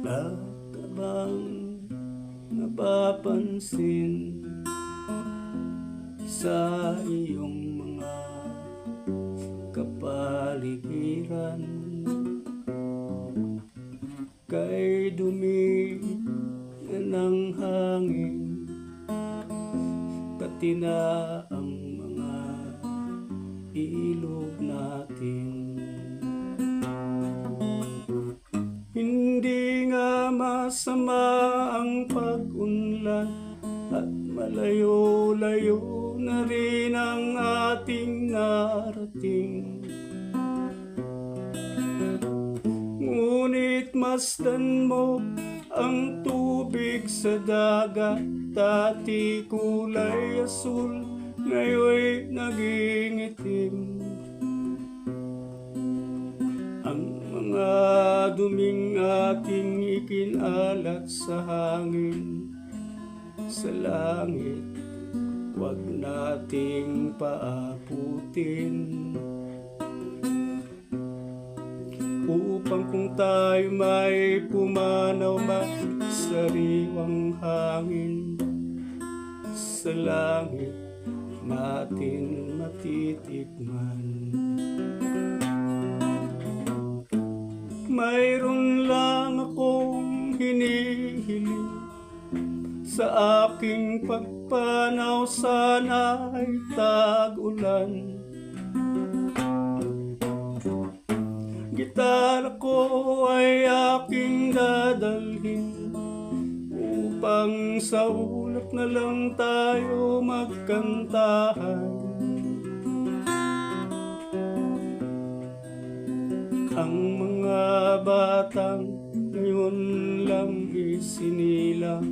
Ka bang napapansin sa iyong mga kapaligiran? Kay dumi na ng hangin, pati na ang mga ilog natin. Hindi nga masama ang pag-unlad at malayo-layo na rin ang ating narating. Ngunit masdan mo ang tubig sa dagat, dati kulay asul, ngayon'y naging itim. Ang mga duming ating ikinalat sa hangin, sa langit, huwag nating paabutin. Upang kung tayo may pumanaw sariwang hangin, sa langit natin matitikman. Mayroon lang akong hinihiling, sa aking pagpanaw sana ay tag-ulan. Gitara ko ay aking dadalhin, upang sa ulap na lang tayo magkantahan. Ang mga batang ngayon lang isinilang,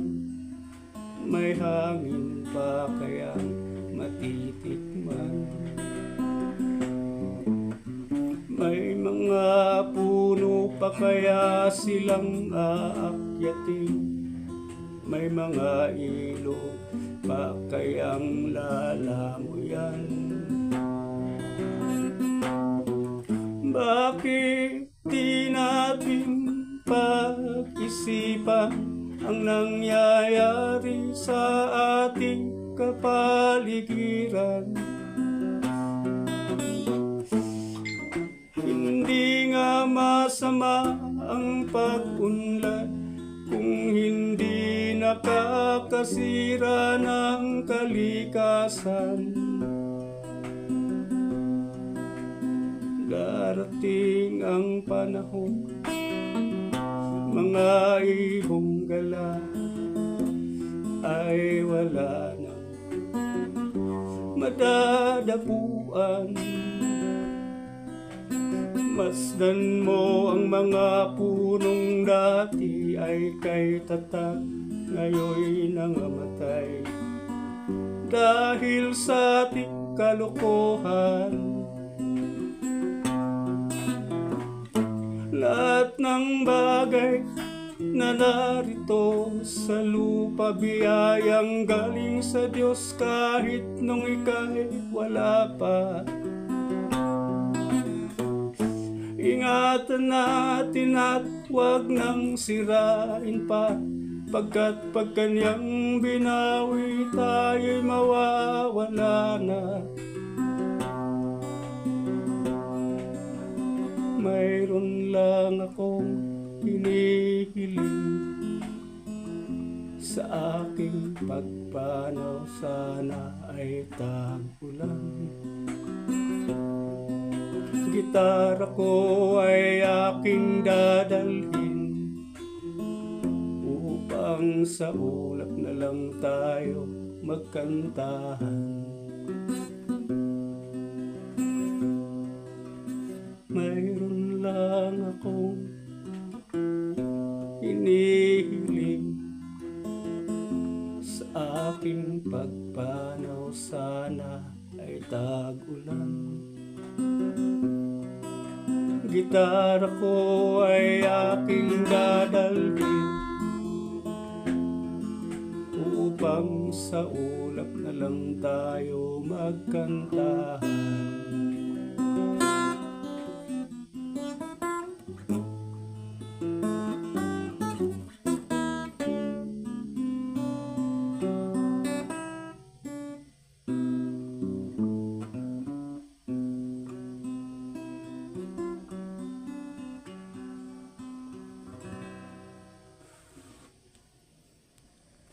may hangin pa kayang matitikman. May mga puno pa kaya silang aakyatin, may mga ilog pa kayang lalamuyan. Bakit di natin pag-isipan ang nangyayari sa ating kapaligiran? Hindi nga masama ang pag-unlad kung hindi nakakasira ng kalikasan. Darating ang panahon, mga ibong gala ay wala na madadapuan. Masdan mo ang mga punong dati ay kay tatag, ngayon'y nangamatay dahil sa ating kalokohan. Lahat ng bagay na narito sa lupa, biyayang galing sa Diyos kahit nung ika'y wala pa. Ingatan natin at huwag nang sirain pa, pagkat pag kanyang binawi tayo'y mawawala na. Mayroon lang akong hinihiling, sa aking pagpanaw sana ay tag-ulan. Gitara ko ay aking dadalhin, upang sa ulap na lang tayo magkantahan. Mayroon lang akong hinihiling, sa aking pagpanaw sana ay tag-ulan. Gitara ko ay aking dadalhin, upang sa ulap na lang tayo magkantahan.